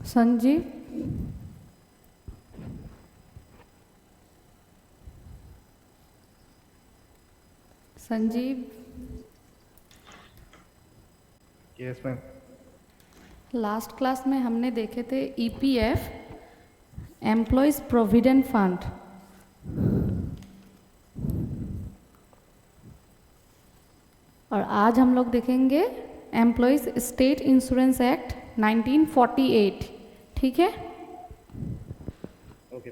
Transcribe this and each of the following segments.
Sanjeev, Sanjeev. Yes ma'am. Last class में हमने देखे थे ईपीएफ, एम्प्लॉयज प्रोविडेंट फंड। और आज हम लोग देखेंगे एम्प्लॉयज स्टेट इंश्योरेंस एक्ट 1948। ठीक है? Okay.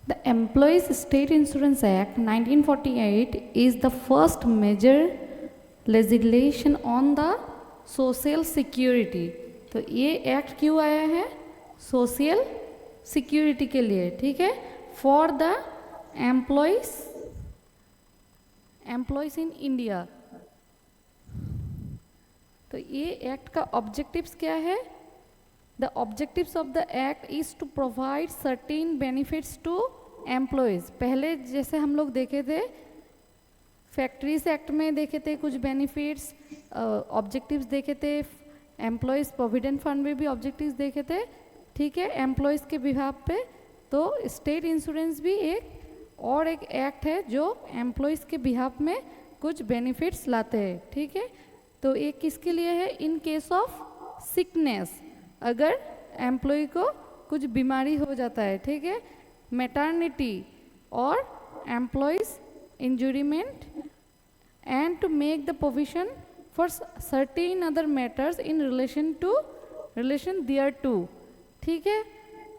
The Employees State Insurance Act 1948 is the first major legislation on the social security। तो ये एक्ट क्यों आया है? सोशल सिक्योरिटी के लिए। ठीक है? For the employees in India. तो ये एक्ट का ऑब्जेक्टिव्स क्या है? The objectives of the act is to provide certain benefits to employees। पहले जैसे हम लोग देखे थे फैक्ट्रीज एक्ट में देखे थे कुछ बेनिफिट्स, ऑब्जेक्टिव्स देखे थे, एम्प्लॉयज़ प्रोविडेंट फंड में भी ऑब्जेक्टिव्स देखे थे। ठीक है? एम्प्लॉयज़ के बिहाफ पे। तो स्टेट इंश्योरेंस भी एक एक्ट है जो एम्प्लॉयज़ के बिहाफ में कुछ बेनिफिट्स लाते हैं। ठीक है? तो ये किसके लिए है? इन केस ऑफ सिकनेस, अगर एम्प्लॉय को कुछ बीमारी हो जाता है। ठीक है? मैटरनिटी और employment injury, and to make the provision for certain other matters in relation thereto. ठीक है?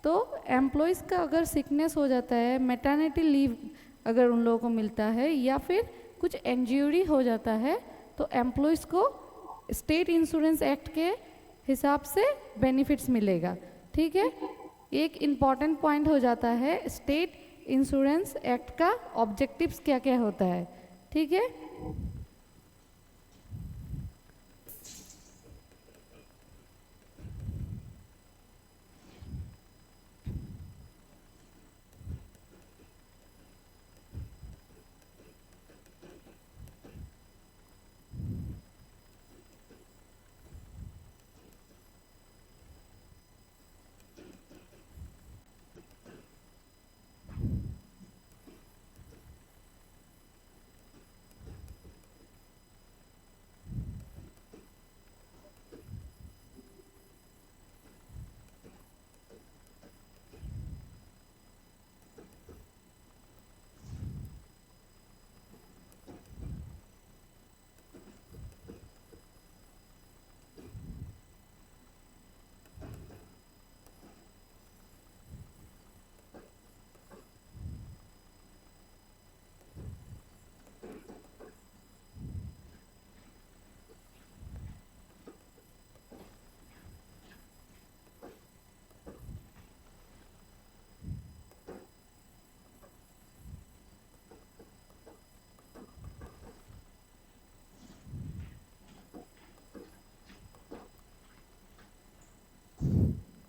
तो एम्प्लॉयज़ का अगर सिकनेस हो जाता है, मैटरनिटी लीव अगर उन लोगों को मिलता है, या फिर कुछ इंजरी हो जाता है, तो एम्प्लॉयज़ को स्टेट इंश्योरेंस एक्ट के हिसाब से बेनिफिट्स मिलेगा। ठीक है? एक इम्पॉर्टेंट पॉइंट हो जाता है स्टेट इंश्योरेंस एक्ट का ऑब्जेक्टिव्स क्या क्या होता है। ठीक है?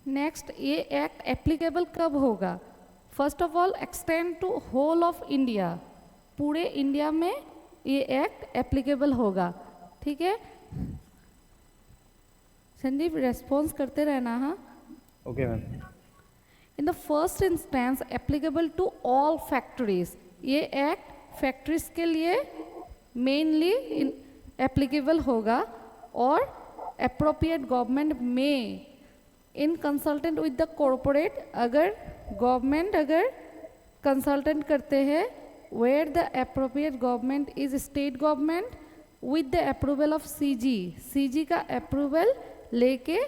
नेक्स्ट, ये एक्ट एप्लीकेबल कब होगा? First of all extend to whole of India. पूरे इंडिया में ये एक्ट एप्लीकेबल होगा। ठीक है? संजीव रेस्पॉन्स करते रहना। हाँ, okay ma'am. In the first instance applicable to all factories. ये एक्ट फैक्ट्रीज के लिए मेनली एप्लीकेबल होगा, और अप्रोप्रिएट गवर्नमेंट में in consultant with the corporate, अगर गवर्नमेंट कंसल्टेंट करते हैं where the appropriate government is state government with the approval of CG का अप्रूवल लेके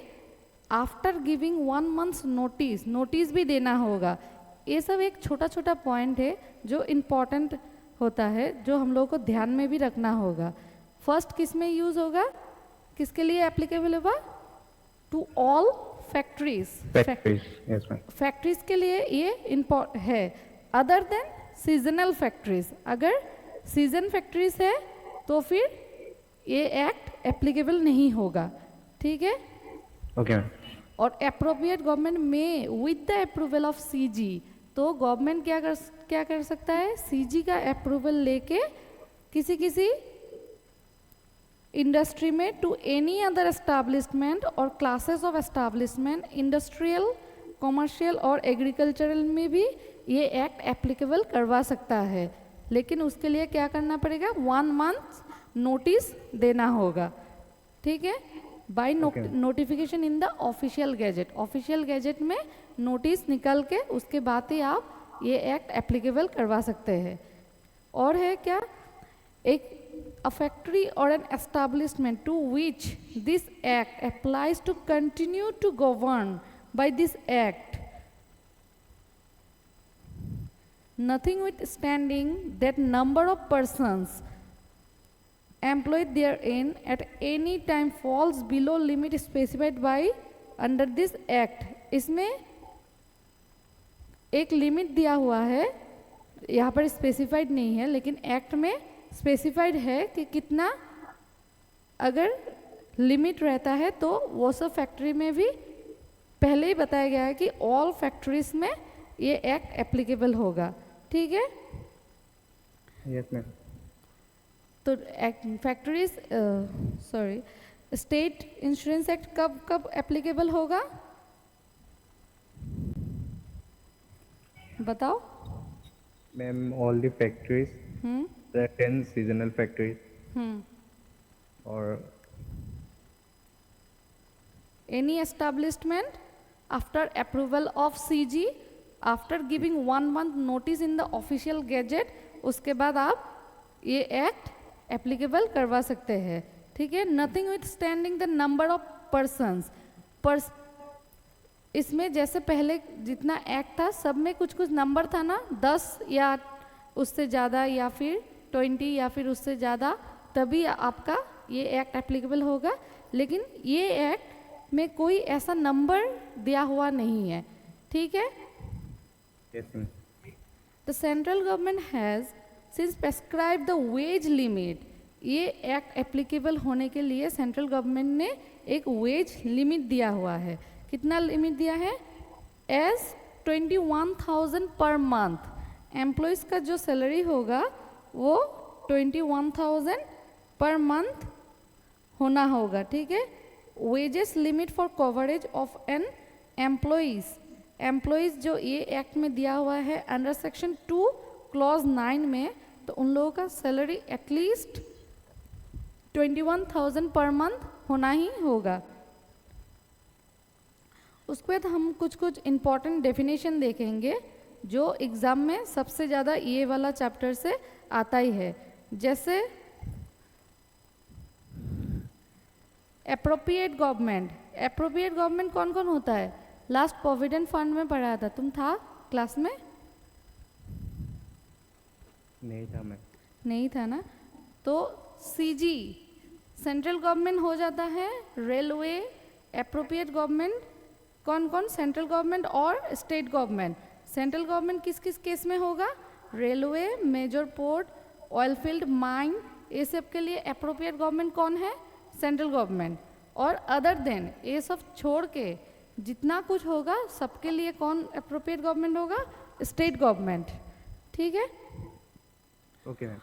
आफ्टर गिविंग 1 month नोटिस भी देना होगा। ये सब एक छोटा छोटा पॉइंट है जो इम्पॉर्टेंट होता है, जो हम लोगों को ध्यान में भी रखना होगा। फर्स्ट किस में यूज होगा, किसके लिए एप्लीकेबल होगा? To all factories. Yes, ma'am. फैक्ट्रीज के लिए ये है, अदर देन सीजनल फैक्ट्रीज। अगर सीजन फैक्ट्रीज है तो फिर ये एक्ट एप्लीकेबल नहीं होगा, ठीक है। Okay, ma'am. और अप्रोप्रिएट गवर्नमेंट में with the approval of CG, तो गवर्नमेंट क्या कर सकता है, सीजी का अप्रूवल लेके किसी इंडस्ट्री में टू एनी अदर एस्टैब्लिशमेंट और classes of establishment, industrial, commercial और एग्रीकल्चरल में भी ये एक्ट एप्लीकेबल करवा सकता है। लेकिन उसके लिए क्या करना पड़ेगा, 1 month नोटिस देना होगा, ठीक है, by notification in the official gazette. Official gazette में नोटिस निकल के उसके बाद ही आप ये एक्ट एप्लीकेबल करवा सकते हैं। और है क्या, एक a factory or an establishment to which this act applies to continue to govern by this act, notwithstanding that number of persons employed therein at any time falls below limit specified by under this act। इसमें एक limit दिया हुआ है, यहाँ पर specified नहीं है, लेकिन एक्ट में स्पेसिफाइड है कि कितना अगर लिमिट रहता है, तो वो सब फैक्ट्री में भी पहले ही बताया गया है कि ऑल फैक्ट्रीज में ये एक्ट एप्लीकेबल होगा, ठीक है। Yes, ma'am. तो फैक्ट्रीज स्टेट इंश्योरेंस एक्ट कब एप्लीकेबल होगा, बताओ। Ma'am, all the factories, the 10 seasonal factories, or any establishment after approval of CG after giving 1 month notice in the official gazette, उसके बाद आप ये एक्ट एप्लीकेबल करवा सकते हैं, ठीक है। Nothing with standing the number of persons, इसमें जैसे पहले जितना एक्ट था सब में कुछ कुछ नंबर था ना, 10 या उससे ज़्यादा या फिर 20 या फिर उससे ज़्यादा, तभी आपका ये एक्ट एप्लीकेबल होगा। लेकिन ये एक्ट में कोई ऐसा नंबर दिया हुआ नहीं है, ठीक है। yes, ma'am. The central government has since prescribe the ways limit. ये एक्ट एप्लीकेबल होने के लिए सेंट्रल गवर्नमेंट ने एक वेज लिमिट दिया हुआ है। कितना लिमिट दिया है, एज 21,000 पर मंथ। एम्प्लॉयज़ का जो सैलरी होगा वो 21,000 पर मंथ होना होगा, ठीक है। Wages limit for coverage of an employees जो ये एक्ट में दिया हुआ है अंडर सेक्शन 2 क्लॉज 9 में, तो उन लोगों का सैलरी एटलीस्ट 21,000 पर मंथ होना ही होगा। उसके बाद हम कुछ इम्पॉर्टेंट डेफिनेशन देखेंगे जो एग्ज़ाम में सबसे ज़्यादा ये वाला चैप्टर से आता ही है। जैसे एप्रोप्रिएट गवर्नमेंट कौन कौन होता है, लास्ट प्रोविडेंट फंड में पढ़ाया था, तुम था क्लास में? नहीं था मैम। नहीं था ना। तो सीजी सेंट्रल गवर्नमेंट हो जाता है, रेलवे एप्रोप्रिएट गवर्नमेंट कौन कौन, सेंट्रल गवर्नमेंट और स्टेट गवर्नमेंट। सेंट्रल गवर्नमेंट किस किस केस में होगा, railway, major port, oil field, mine, ये सब के लिए एप्रोप्रिएट गवर्नमेंट कौन है, सेंट्रल गवर्नमेंट। और अदर देन ये सब छोड़ के जितना कुछ होगा सबके लिए कौन एप्रोप्रिएट गवर्नमेंट होगा, स्टेट गवर्नमेंट, ठीक है। Okay ma'am.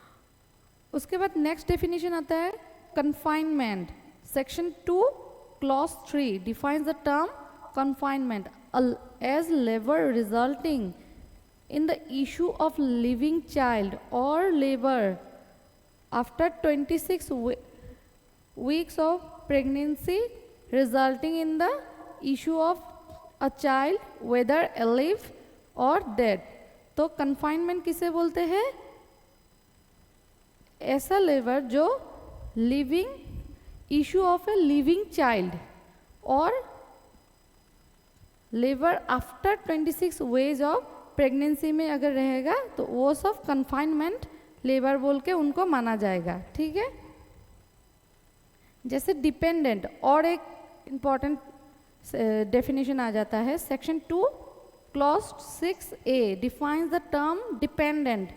उसके बाद नेक्स्ट डेफिनेशन आता है confinement. Section 2 clause 3 defines the term confinement as labor resulting in the issue of living child or labor after 26 weeks of pregnancy resulting in the issue of a child whether alive or dead। तो confinement किसे बोलते हैं? ऐसा labour जो living issue of a living child और labour after 26 weeks of pregnancy में अगर रहेगा तो वो सब कन्फाइनमेंट लेबर बोल के उनको माना जाएगा, ठीक है। जैसे डिपेंडेंट और एक इम्पॉर्टेंट डेफिनेशन आ जाता है, section 2 clause 6A defines the term dependent.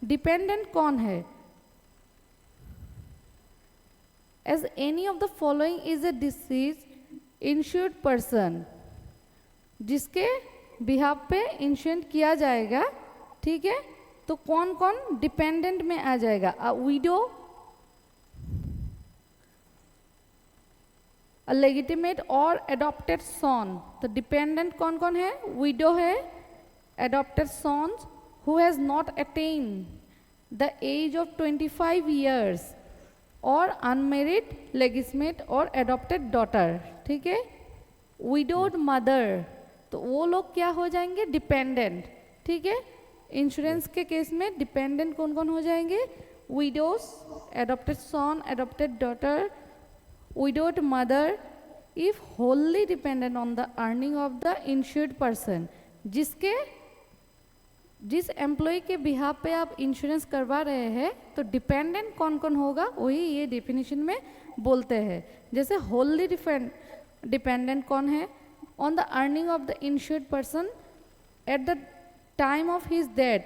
Dependent कौन है? As any of the following is a deceased insured person, जिसके बिहाफ पे इंश्योर किया जाएगा, ठीक है। तो कौन कौन डिपेंडेंट में आ जाएगा? अ विडो, अ लेजिटिमेट और एडॉप्टेड सॉन। तो डिपेंडेंट कौन कौन है? विडो है, adopted sons who has not attain the age of 25 years और अनमेरिड लेजिस्मेट और एडॉप्टेड डॉटर, ठीक है। विडोड मदर, तो वो लोग क्या हो जाएंगे? डिपेंडेंट, ठीक है। इंश्योरेंस के केस में डिपेंडेंट कौन कौन हो जाएंगे? Widows, adopted son, adopted daughter, widowed mother if wholly dependent on the earning of the insured person। जिस एम्प्लॉय के बिहाफ पे आप इंश्योरेंस करवा रहे हैं तो डिपेंडेंट कौन कौन होगा वही ये डेफिनेशन में बोलते हैं। जैसे होली डिपेंडेंट कौन है? On the earning of the insured person at the time of his death.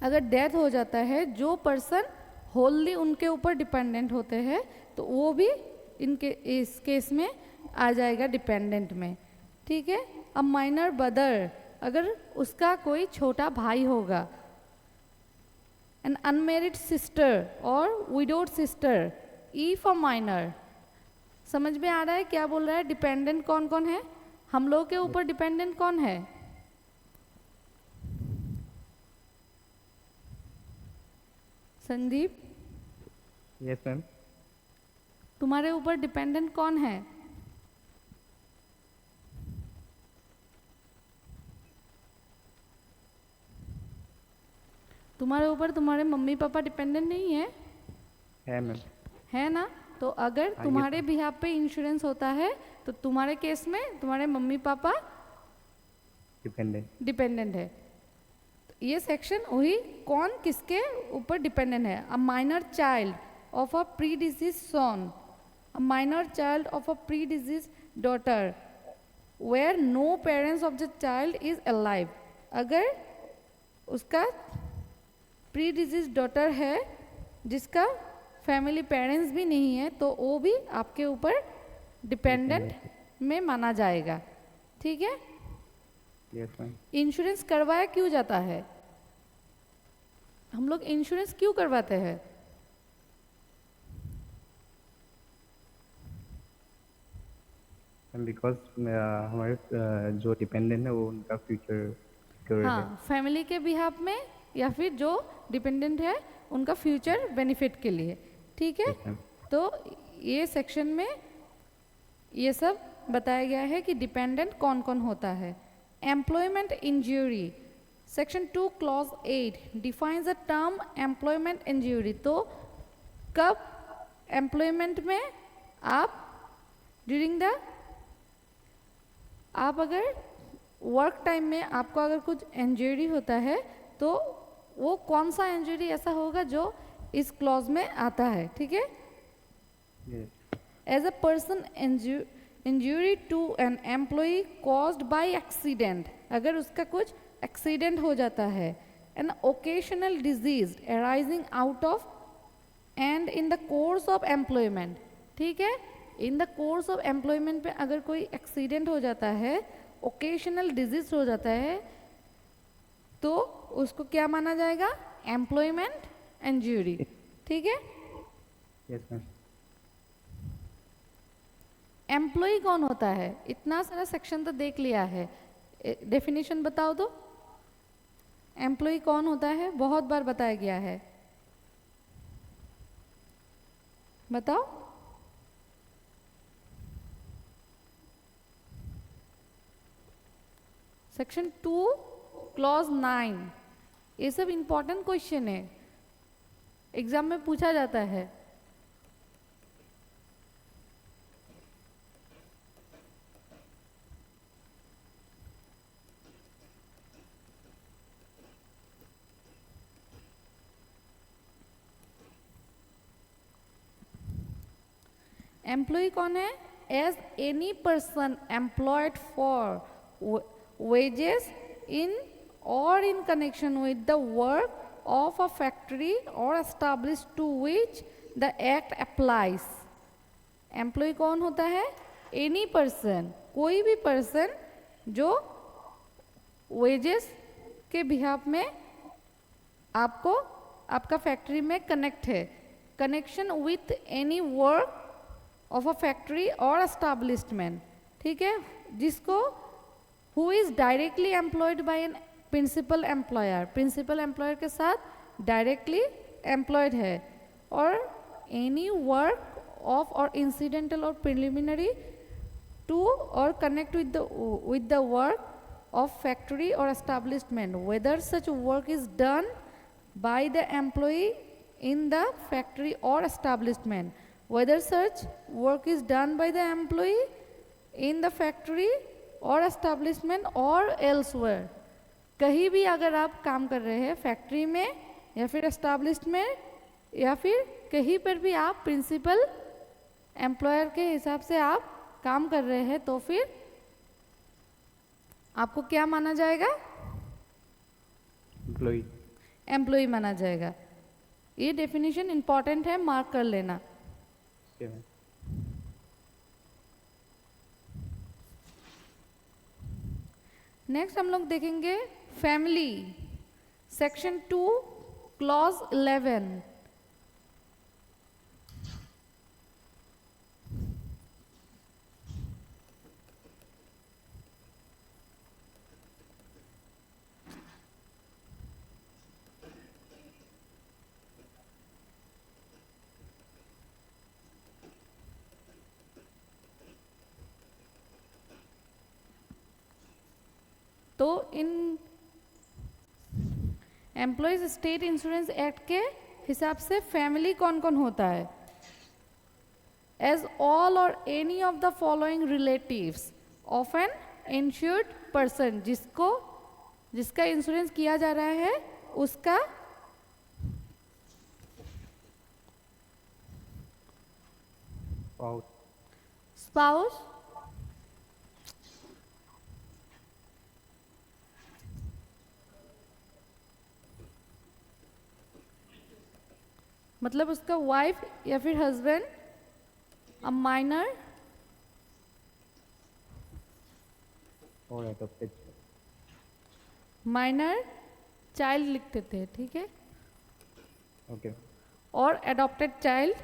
अगर डेथ हो जाता है, जो पर्सन होली उनके ऊपर डिपेंडेंट होते हैं तो वो भी इस केस में आ जाएगा डिपेंडेंट में, ठीक है। अब माइनर ब्रदर, अगर उसका कोई छोटा भाई होगा, एन अनमेरिड सिस्टर और widowed sister if a minor. समझ में आ रहा है क्या बोल रहा है? डिपेंडेंट कौन कौन है? हम लोग के ऊपर डिपेंडेंट कौन है? Sandeep, yes ma'am. तुम्हारे ऊपर डिपेंडेंट कौन है? तुम्हारे ऊपर तुम्हारे मम्मी पापा डिपेंडेंट नहीं है? है मैम। है ना? तो अगर तुम्हारे बिहाफ पे इंश्योरेंस होता है तो तुम्हारे केस में तुम्हारे मम्मी पापा डिपेंडेंट है। तो ये सेक्शन वही कौन किसके ऊपर डिपेंडेंट है। A minor child of a predeceased son, a minor child of a predeceased daughter where no parents of the child is alive। अगर उसका predeceased daughter है जिसका फैमिली पेरेंट्स भी नहीं है तो वो भी आपके ऊपर डिपेंडेंट में माना जाएगा, ठीक है। Yes ma'am. इंश्योरेंस करवाया क्यों जाता है? हम लोग इंश्योरेंस क्यों करवाते हैं? बिकॉज हमारे जो डिपेंडेंट है वो उनका फ्यूचर सिक्योर है। हाँ, फैमिली के बिहाफ में या फिर जो डिपेंडेंट है उनका फ्यूचर बेनिफिट के लिए, ठीक है। Yes, ma'am. तो ये सेक्शन में ये सब बताया गया है कि डिपेंडेंट कौन कौन होता है। Employment injury, section 2 clause 8 defines the term employment injury. तो कब एम्प्लॉयमेंट में आप ड्यूरिंग द आप अगर वर्क टाइम में आपको अगर कुछ इंजरी होता है तो वो कौन सा इंजरी ऐसा होगा जो इस क्लॉज में आता है, ठीक है। As a person injury to an employee caused by accident, अगर उसका कुछ एक्सीडेंट हो जाता है। An occasional disease arising out of and in the course of employment, ठीक है। In the course of employment पे अगर कोई एक्सीडेंट हो जाता है, ओकेशनल डिजीज हो जाता है तो उसको क्या माना जाएगा? एम्प्लॉयमेंट इंजरी, ठीक है। Yes ma'am. एम्प्लॉय कौन होता है? इतना सारा सेक्शन तो देख लिया है, डेफिनेशन बताओ तो। एम्प्लॉय कौन होता है? बहुत बार बताया गया है, बताओ। सेक्शन 2 क्लॉज 9, ये सब इंपॉर्टेंट क्वेश्चन है, एग्जाम में पूछा जाता है। एम्प्लॉय कौन है? As any person employed for wages in or in connection with the work of a factory or established to which the act applies। Employee कौन होता है? एनी पर्सन, कोई भी पर्सन जो वेजेस के बिहाफ में आपको आपका फैक्ट्री में कनेक्ट है, connection with any work of a factory और एस्टैब्लिशमेंट, ठीक है, जिसको who is directly employed by an principal employer, principal employer के साथ directly employed है, और any work of or incidental or preliminary to or connect with the work of factory or establishment, whether such work is done by the employee in the factory or establishment, whether such work is done by the employee in the factory और establishment और elsewhere, कहीं भी अगर आप काम कर रहे हैं फैक्ट्री में या फिर एस्टैब्लिशमेंट या फिर कहीं पर भी आप प्रिंसिपल एम्प्लॉयर के हिसाब से आप काम कर रहे हैं, तो फिर आपको क्या माना जाएगा? एम्प्लॉय माना जाएगा। ये डेफिनेशन इंपॉर्टेंट है, मार्क कर लेना। नेक्स्ट हम लोग देखेंगे फैमिली, सेक्शन 2 क्लॉज 11। तो इन एम्प्लॉयज स्टेट इंश्योरेंस एक्ट के हिसाब से फैमिली कौन कौन होता है? एज ऑल और any of the following relatives of an insured person, जिसका इंश्योरेंस किया जा रहा है उसका स्पाउस, मतलब उसका वाइफ या फिर हस्बैंड, अ माइनर और एडॉप्टेड, माइनर चाइल्ड लिखते थे, ठीक है, ओके, और adopted child,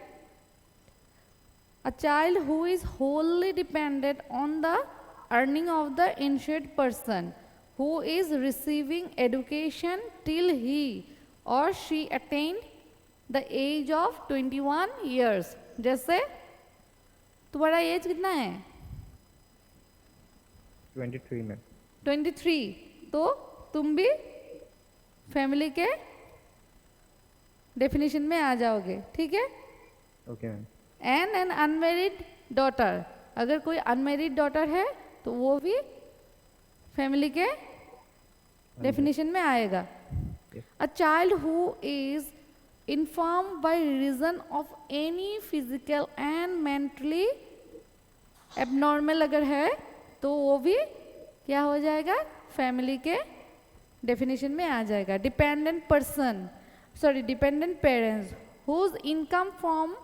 a child who is wholly dependent on the earning of the insured person who is receiving education till he और she attend the age of 21 years. जैसे तुम्हारा as कितना है? 23 में। 23, तो तुम भी फैमिली के डेफिनेशन में आ जाओगे, ठीक है। Okay ma'am. An unmarried daughter, अगर कोई अनमेरिड डॉटर है तो वो भी फैमिली के डेफिनेशन में आएगा। अ child who is infirm by reason of any physical and mentally abnormal अगर है तो वो भी क्या हो जाएगा? फैमिली के डेफिनेशन में आ जाएगा। Dependent person, sorry dependent parents whose income from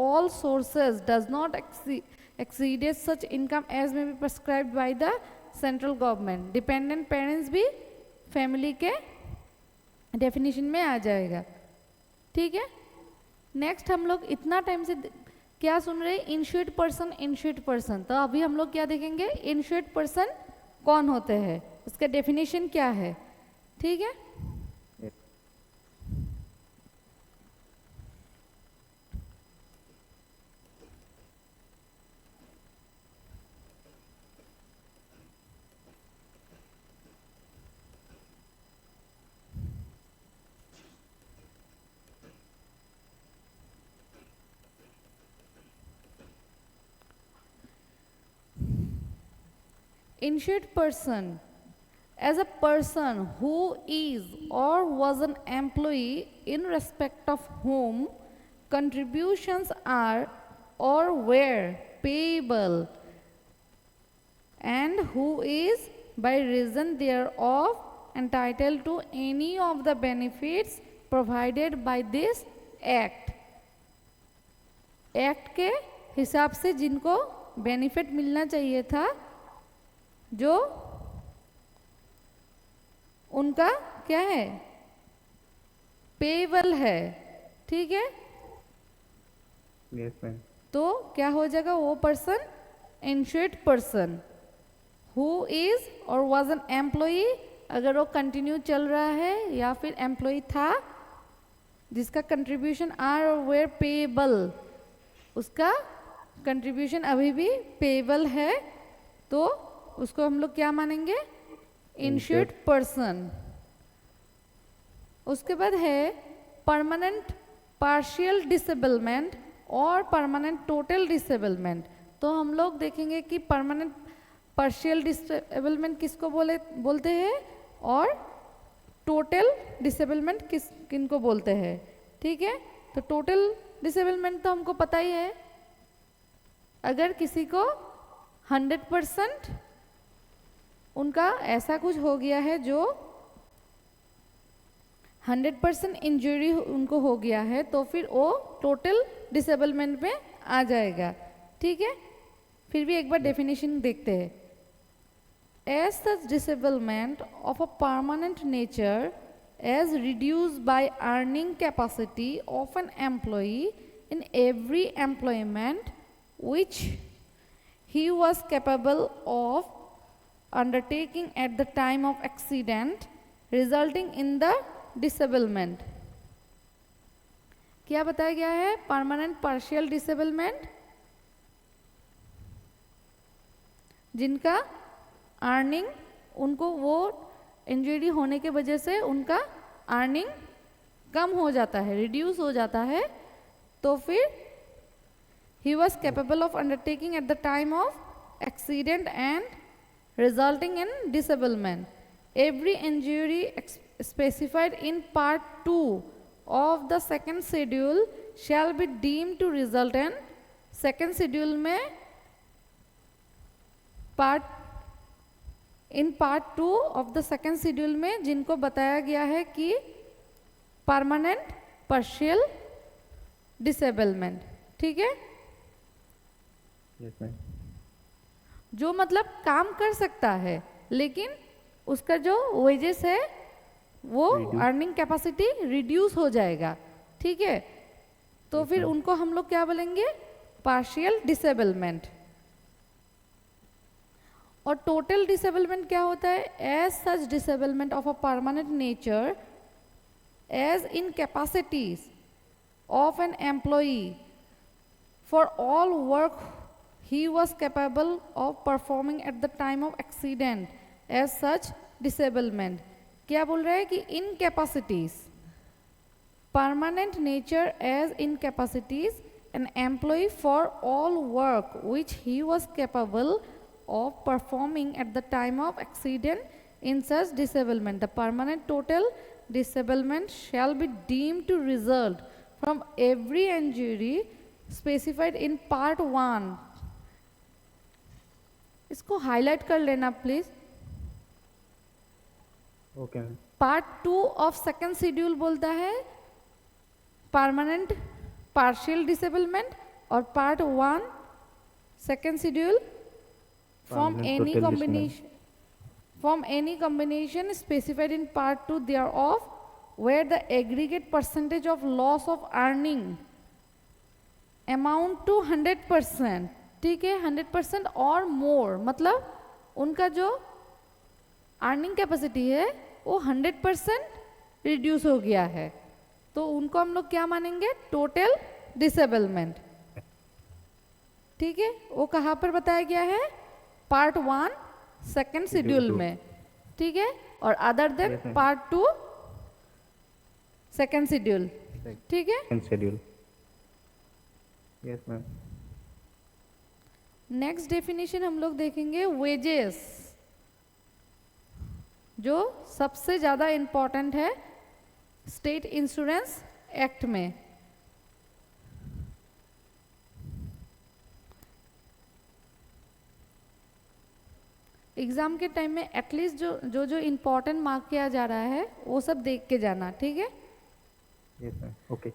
all sources does not exceed such income as may be prescribed by the central government, dependent parents भी फैमिली के डेफिनेशन में आ जाएगा, ठीक है। नेक्स्ट हम लोग इतना टाइम से क्या सुन रहे हैं? Insured person, insured person. तो अभी हम लोग क्या देखेंगे? इंश्योर्ड पर्सन कौन होते हैं, उसका डेफिनेशन क्या है, ठीक है। insured person as a person who is or was an employee in respect of whom contributions are or were payable and who is by reason thereof entitled to any of the benefits provided by this act. Act के हिसाब से जिनको benefit मिलना चाहिए था, जो उनका क्या है, पेबल है, ठीक है। Yes ma'am. तो क्या हो जाएगा, वो person insured person who is और वाज एन एम्प्लॉई, अगर वो कंटिन्यू चल रहा है या फिर एम्प्लॉई था जिसका कंट्रीब्यूशन आर और वेयर पेबल, उसका कंट्रीब्यूशन अभी भी पेबल है, तो उसको हम लोग क्या मानेंगे, इंश्योर्ड पर्सन। उसके बाद है परमानेंट पार्शियल डिसेबलमेंट और परमानेंट टोटल डिसेबलमेंट। तो हम लोग देखेंगे कि परमानेंट पार्शियल डिसेबलमेंट किसको बोलते हैं और टोटल डिसेबलमेंट किनको बोलते हैं, ठीक है। तो टोटल डिसेबलमेंट तो हमको पता ही है, अगर किसी को 100% उनका ऐसा कुछ हो गया है जो 100% इंजरी उनको हो गया है, तो फिर वो टोटल डिसेबलमेंट में आ जाएगा, ठीक है। फिर भी एक बार डेफिनेशन देखते हैं। As such disablement of a permanent nature as reduced by earning capacity of an employee in every employment which he was capable of undertaking at the time of accident resulting in the disablement। क्या बताया गया है, permanent partial disablement, जिनका earning, उनको वो injury होने के वजह से उनका अर्निंग कम हो जाता है, रिड्यूस हो जाता है, तो फिर he was capable of undertaking at the time of accident and resulting in disablement. Every injury specified in part 2 of the second schedule shall be deemed to result in, second schedule में part 2 of the second schedule में जिनको बताया गया है कि permanent partial disablement, ठीक है। Yes ma'am. जो मतलब काम कर सकता है लेकिन उसका जो वेजेस है वो अर्निंग कैपेसिटी रिड्यूस हो जाएगा, ठीक है। तो फिर उनको हम लोग क्या बोलेंगे, पार्शियल डिसेबलमेंट। और टोटल डिसेबलमेंट क्या होता है, as such disablement of a permanent nature as incapacities of an employee for all work he was capable of performing at the time of accident as such disablement. क्या बोल रहा है कि incapacities, permanent nature as incapacities an employee for all work which he was capable of performing at the time of accident in such disablement. The permanent total disablement shall be deemed to result from every injury specified in part 1. इसको highlight कर लेना please. Okay ma'am. Part 2 of second schedule बोलता है permanent partial disablement, और part 1 second schedule from any combination specified in part 2 thereof where the aggregate percentage of loss of earning amount to 100%, ठीक है, 100% और more, मतलब उनका जो earning capacity है वो 100% रिड्यूस हो गया है, तो उनको हम लोग क्या मानेंगे, टोटल डिसेबलमेंट, ठीक है। वो कहाँ पर बताया गया है, पार्ट 1 सेकेंड शेड्यूल में, ठीक है, और other then part 2 second schedule, ठीक है। Second schedule, yes ma'am. Next definition हम लोग देखेंगे वेजेस। जो सबसे ज़्यादा इम्पॉर्टेंट है स्टेट इंश्योरेंस एक्ट में। एग्ज़ाम के टाइम में एटलीस्ट जो जो इम्पोर्टेंट मार्क किया जा रहा है वो सब देख के जाना, ठीक है। Yes ma'am, okay.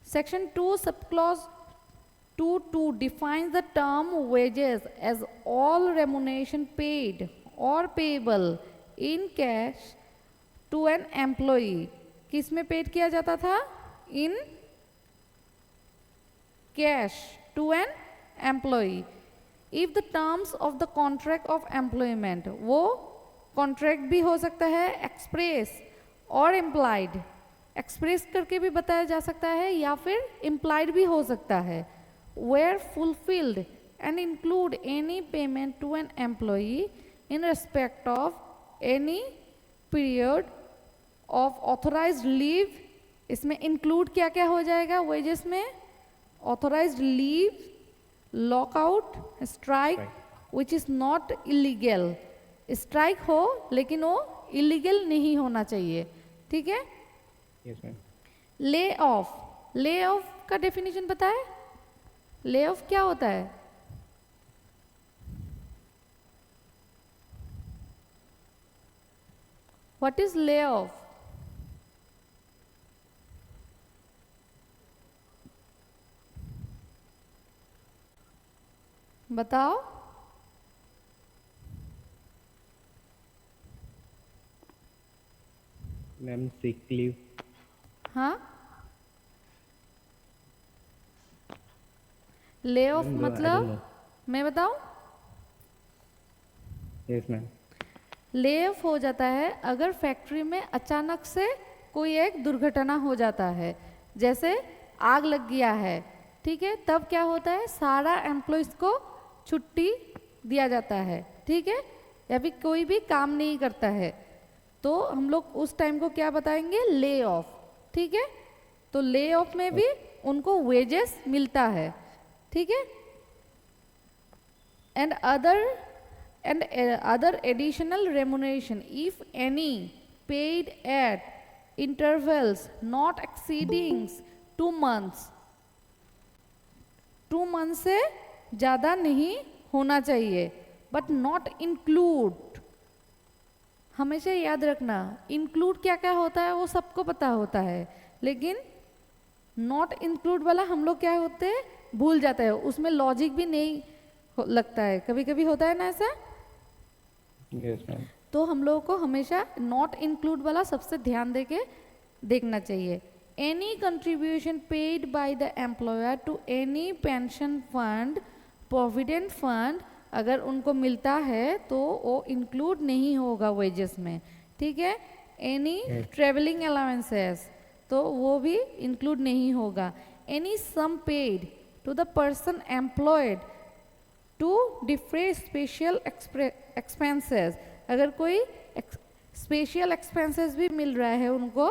Section 2 sub clause 2(2) defines the term wages as all remuneration paid or payable in cash to an employee। किस में पेड किया जाता था? In cash to an employee. If the terms of the contract of employment, वो contract भी हो सकता है एक्सप्रेस और इम्प्लाइड। एक्सप्रेस करके भी बताया जा सकता है या फिर इम्प्लाइड भी हो सकता है। were fulfilled and include any payment to an employee in respect of any period of authorized leave। इसमें include क्या क्या हो जाएगा wages में? authorized leave, lockout, strike which is not illegal। strike हो लेकिन वो illegal नहीं होना चाहिए, ठीक है। Yes ma'am. ले ऑफ का डेफिनेशन पता है? ले ऑफ क्या होता है? What is lay off? बताओ। Ma'am sick leave. हाँ, lay of No, I don't मतलब know. मैं बताऊं? Yes ma'am. ले ऑफ हो जाता है अगर फैक्ट्री में अचानक से कोई एक दुर्घटना हो जाता है, जैसे आग लग गया है, ठीक है। तब क्या होता है, सारा एम्प्लॉयज को छुट्टी दिया जाता है, ठीक है, या फिर कोई भी काम नहीं करता है, तो हम लोग उस टाइम को क्या बताएंगे? ले ऑफ, ठीक है। तो ले ऑफ में भी उनको वेजेस मिलता है, ठीक है। And other additional remuneration if any paid at intervals not exceeding 2 months। 2 months से ज़्यादा नहीं होना चाहिए, बट नॉट इंक्लूड। हमेशा याद रखना इंक्लूड क्या क्या होता है वो सबको पता होता है, लेकिन नॉट इंक्लूड वाला हम लोग क्या होते हैं भूल जाते हैं, उसमें लॉजिक भी नहीं लगता है, कभी कभी होता है ना ऐसा। Yes ma'am. तो हम लोगों को हमेशा नॉट इंक्लूड वाला सबसे ध्यान देके देखना चाहिए। Any contribution paid by the employer to any pension fund, provident fund, अगर उनको मिलता है तो वो इंक्लूड नहीं होगा वेजेस में, ठीक है। एनी ट्रेवलिंग अलाउंसेस, तो वो भी इंक्लूड नहीं होगा। Any sum paid to the person employed to defray special expenses, अगर कोई स्पेशल एक्सपेंसेस भी मिल रहा है उनको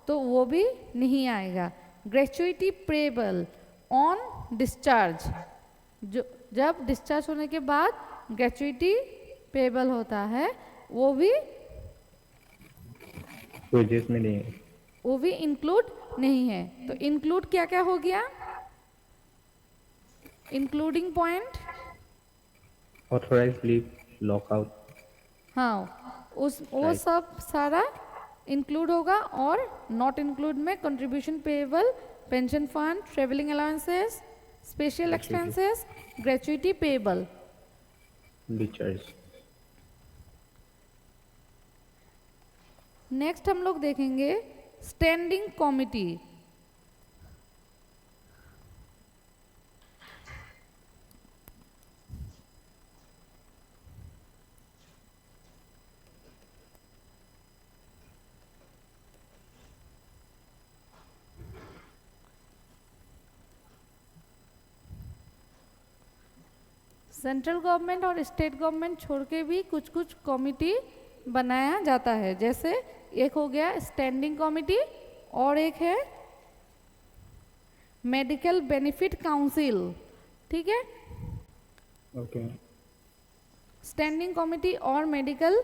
तो वो भी नहीं आएगा। ग्रेचुइटी पेबल ऑन डिस्चार्ज, जो जब डिस्चार्ज होने के बाद ग्रेचुइटी पेबल होता है वो भी वेजेस में नहीं है। वो भी इंक्लूड नहीं है। तो इंक्लूड क्या क्या हो गया? Including point, authorised leave, lockout, हाँ वो सब सारा इंक्लूड होगा। और नॉट इंक्लूड में contribution payable, pension fund, travelling allowances, special expenses, gratuity payable. Discharge. Next हम लोग देखेंगे स्टैंडिंग कमिटी। सेंट्रल गवर्नमेंट और स्टेट गवर्नमेंट छोड़ के भी कुछ कुछ कमिटी बनाया जाता है, जैसे एक हो गया स्टैंडिंग कमिटी और एक है मेडिकल बेनिफिट काउंसिल, ठीक है। ओके। स्टैंडिंग कमिटी और मेडिकल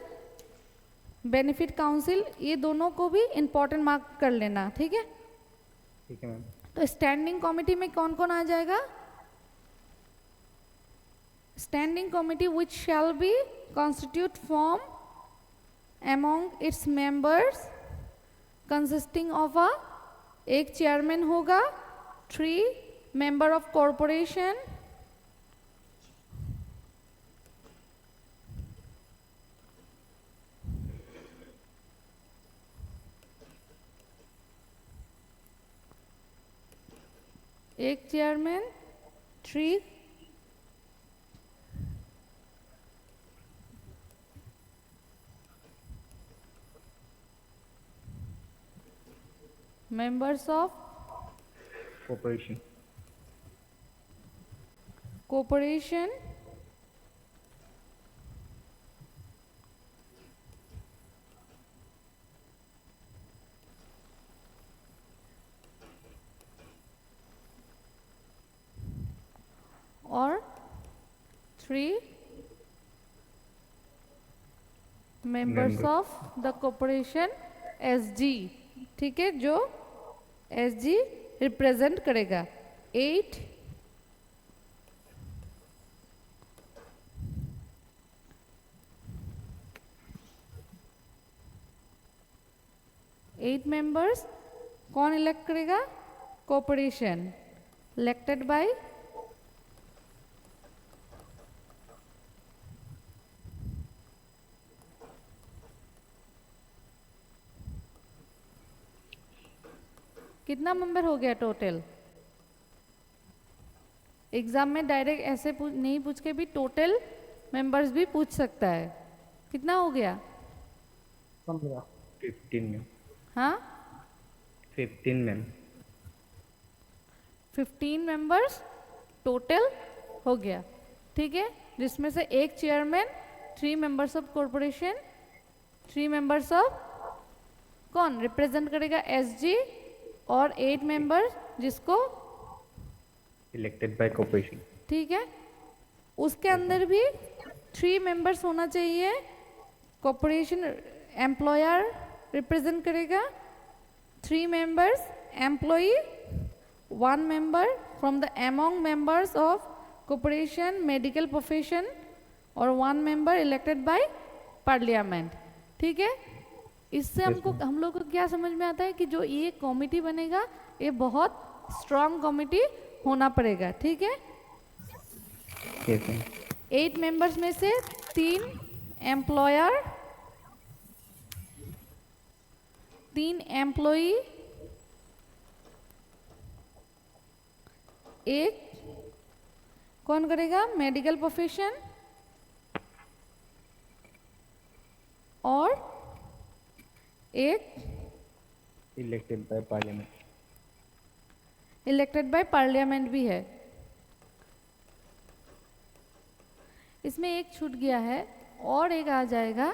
बेनिफिट काउंसिल, ये दोनों को भी इंपॉर्टेंट मार्क कर लेना, ठीक है। ठीक है मैम। तो स्टैंडिंग कमिटी में कौन कौन आ जाएगा? Standing committee which shall be constitute form among its members consisting of a, एक चेयरमैन होगा, 3 मेंबर ऑफ कॉरपोरेशन, एक चेयरमैन, 3 members of corporation, और 3 members of the corporation SG, ठीक है, जो SG रिप्रेजेंट करेगा। 8 मेंबर्स कौन इलेक्ट करेगा? कॉर्पोरेशन, इलेक्टेड बाय कितना मेंबर हो गया टोटल? एग्जाम में डायरेक्ट ऐसे नहीं पूछ के भी टोटल मेंबर्स भी पूछ सकता है। कितना हो गया? 15 में। हाँ 15 में। 15 मेंबर्स टोटल हो गया, ठीक है, जिसमें से एक chairman, 3 members of corporation, 3 members of कौन रिप्रेजेंट करेगा? SG, और 8 मेंबर्स जिसको इलेक्टेड बाय कॉर्पोरेशन, ठीक है। उसके अंदर भी 3 मेंबर्स होना चाहिए, कॉर्पोरेशन एम्प्लॉयर रिप्रेजेंट करेगा, 3 members employee, 1 member from the among members of corporation medical profession, और 1 मेंबर इलेक्टेड बाय पार्लियामेंट, ठीक है। इससे हम लोग को क्या समझ में आता है कि जो ये कमिटी बनेगा ये बहुत स्ट्रांग कमिटी होना पड़ेगा, ठीक है। 8 मेंबर्स में से 3 एम्प्लॉयर, 3 एम्प्लॉई, 1 कौन करेगा? मेडिकल प्रोफेशन, और 1 elected by parliament, elected by parliament भी है। इसमें एक छूट गया है, और एक आ जाएगा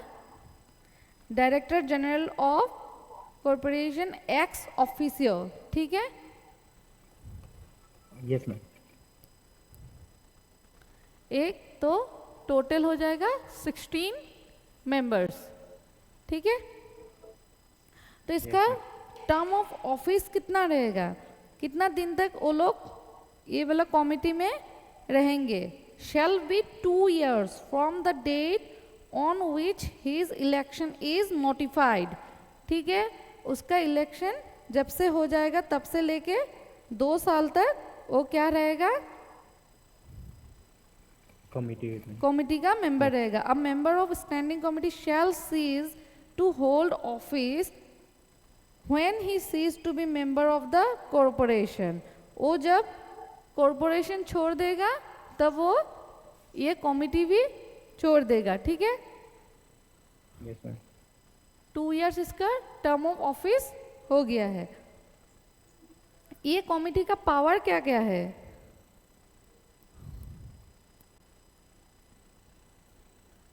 director general of corporation ex officio, ठीक है। Yes ma'am. एक तो टोटल हो जाएगा 16 मेंबर्स, ठीक है। तो इसका टर्म ऑफ ऑफिस कितना रहेगा? कितना दिन तक वो लोग ये वाला कमिटी में रहेंगे? Shall be 2 years from the date on which his election is notified, ठीक है। उसका इलेक्शन जब से हो जाएगा तब से लेके 2 साल तक वो क्या रहेगा? कमिटी का मेंबर रहेगा। अब member of standing committee shall cease to hold office when he ceased to be member of the corporation, वो जब कॉरपोरेशन छोड़ देगा तब वो ये कमिटी भी छोड़ देगा, ठीक है। Yes ma'am. 2 years इसका टर्म ऑफ ऑफिस हो गया है। ये कमिटी का पावर क्या क्या है?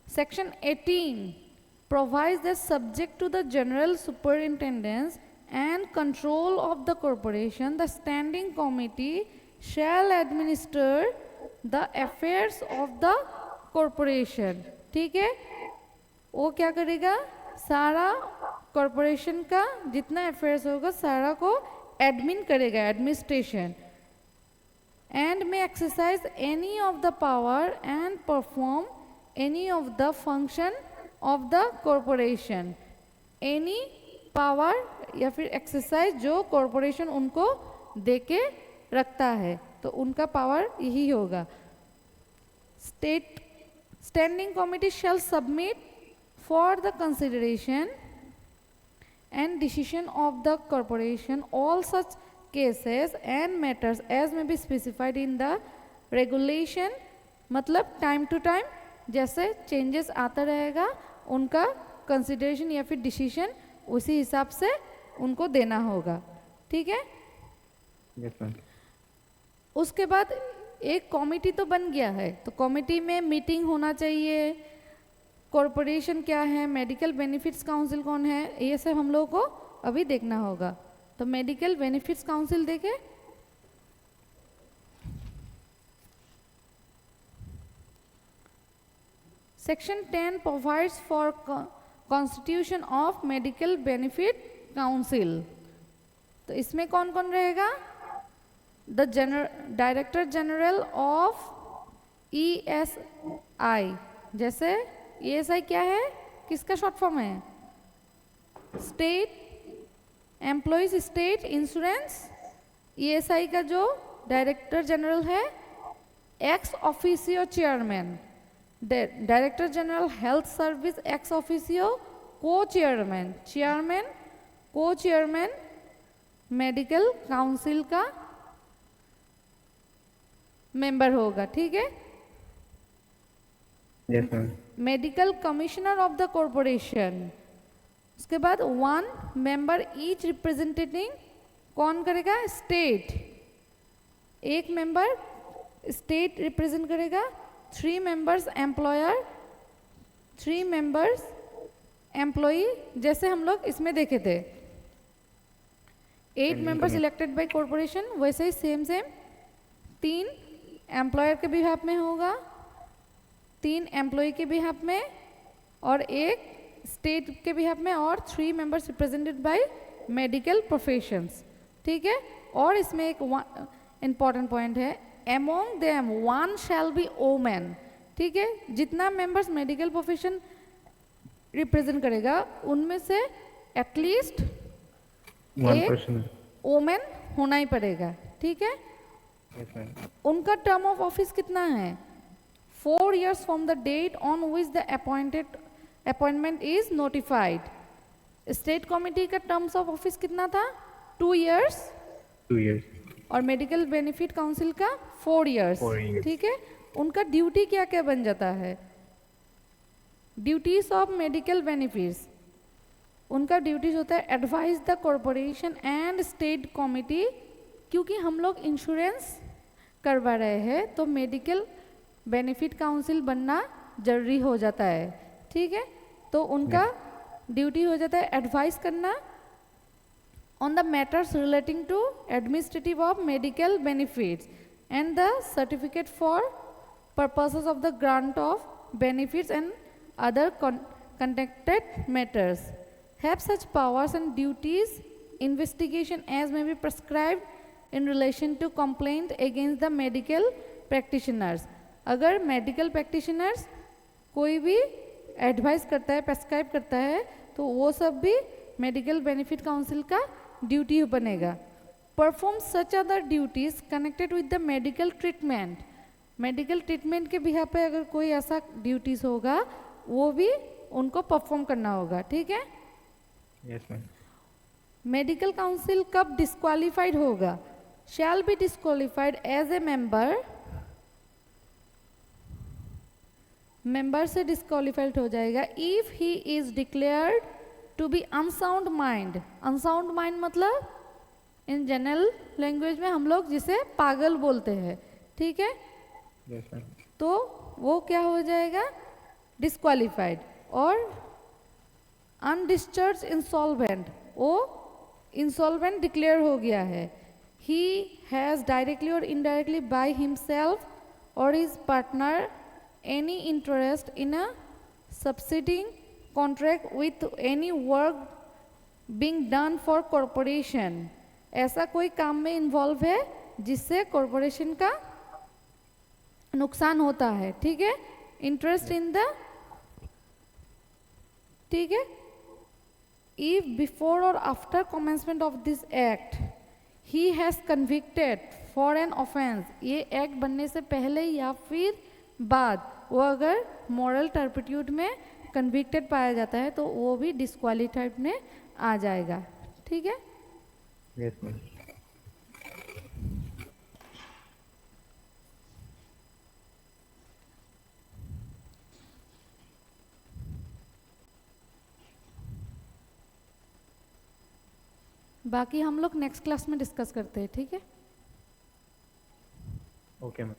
Section 18 provides that subject to the general superintendence and control of the corporation, the standing committee shall administer the affairs of the corporation, ठीक है। वो क्या करेगा? सारा कॉरपोरेशन का जितना अफेयर्स होगा सारा को एडमिन करेगा, administration, and may exercise any of the power and perform any of the function of the corporation. any power या फिर exercise जो corporation उनको देके रखता है तो उनका power यही होगा. State standing committee shall submit for the consideration and decision of the corporation all such cases and matters as may be specified in the regulation. मतलब टाइम टू टाइम जैसे चेंजेस आता रहेगा उनका कंसिडरेशन या फिर decision उसी हिसाब से उनको देना होगा. ठीक है. Yes, ma'am. उसके बाद एक कमिटी तो बन गया है तो कमिटी में मीटिंग होना चाहिए. कॉरपोरेशन क्या है, मेडिकल बेनिफिट्स काउंसिल कौन है, ये सब हम लोगों को अभी देखना होगा. तो मेडिकल बेनिफिट्स काउंसिल देखें. Section 10 provides for constitution of medical benefit council. तो इसमें कौन कौन रहेगा? The director general of ESI. जैसे ESI क्या है, किसका शॉर्ट फॉर्म है? State employees state insurance. ESI का जो डायरेक्टर जनरल है ex officio chairman. Director general health service ex officio को चेयरमैन. चेयरमैन को चेयरमैन मेडिकल काउंसिल का मेंबर होगा. ठीक है. Yes, ma'am. Medical commissioner of the corporation. उसके बाद 1 मेंबर ईच रिप्रेजेंटेटिंग कौन करेगा? स्टेट. एक मेंबर स्टेट रिप्रेजेंट करेगा. 3 मेंबर्स एम्प्लॉयर, 3 मेंबर्स एम्प्लॉई. जैसे हम लोग इसमें देखे थे 8 मेंबर्स इलेक्टेड बाय कॉरपोरेशन, वैसे ही सेम 3 एम्प्लॉयर के बिहाफ में होगा, 3 एम्प्लॉय के बिहाफ में और 1 स्टेट के बिहाफ में और 3 members represented by medical professions. ठीक है. और इसमें एक इम्पॉर्टेंट पॉइंट है, among them one shall be woman. ठीक है. जितना मेंबर्स मेडिकल प्रोफेशन रिप्रेजेंट करेगा उनमें से एटलीस्ट एक वुमेन होना ही पड़ेगा. ठीक है. Yes, ma'am. उनका टर्म ऑफ ऑफिस कितना है? 4 years from the date on which the appointment is notified. State committee का टर्म्स ऑफ ऑफिस कितना था? 2 years. 2 years. और मेडिकल बेनिफिट काउंसिल का 4 years. 4 years. ठीक है. उनका ड्यूटी क्या क्या बन जाता है? Duties of medical benefits. उनका ड्यूटीज होता है advise the corporation and state committee. क्योंकि हम लोग इंश्योरेंस करवा रहे हैं तो मेडिकल बेनिफिट काउंसिल बनना जरूरी हो जाता है. ठीक है. तो उनका ड्यूटी हो जाता है एडवाइस करना on the matters relating to administrative of medical benefits and the certificate for purposes of the grant of benefits and other conducted matters. Have such powers and duties investigation as may be prescribed in relation to complaint against the medical practitioners. अगर medical practitioners कोई भी advice करता है, prescribe करता है तो वो सब भी मेडिकल बेनिफिट काउंसिल का ड्यूटी बनेगा. Perform such other duties connected with the medical treatment. Medical treatment के बिहाफ पे अगर कोई ऐसा ड्यूटीज होगा वो भी उनको परफॉर्म करना होगा. ठीक है. Yes, ma'am. मेडिकल काउंसिल कब डिस्क्वालीफाइड होगा? Shall be disqualified as a member से डिस्क्वालीफाइड हो जाएगा if he is declared to be unsound mind. Unsound mind मतलब इन जनरल लैंग्वेज में हम लोग जिसे पागल बोलते हैं. ठीक है. Yes, ma'am. तो वो क्या हो जाएगा? डिस्क्वालीफाइड. और अनडिस्चार्ज इंसॉल्वेंट, वो इंसॉल्वेंट डिक्लेयर हो गया है. ही हैज़ डायरेक्टली और इनडायरेक्टली बाय हिमसेल्फ और his partner any interest in a subsiding contract with any work being done for corporation, ऐसा कोई काम में इन्वॉल्व है जिससे कॉरपोरेशन का नुकसान होता है, ठीक है। इंटरेस्ट इन द, ठीक है। इफ बिफोर और after commencement of this act he has convicted for an offence, ये एक्ट बनने से पहले या फिर बाद वो अगर मॉरल टर्पिट्यूड में कन्विक्टेड पाया जाता है तो वो भी डिस्क्वालीफाइड में आ जाएगा, ठीक है। Yes ma'am. बाकी हम लोग नेक्स्ट क्लास में डिस्कस करते हैं, ठीक है। Okay ma'am.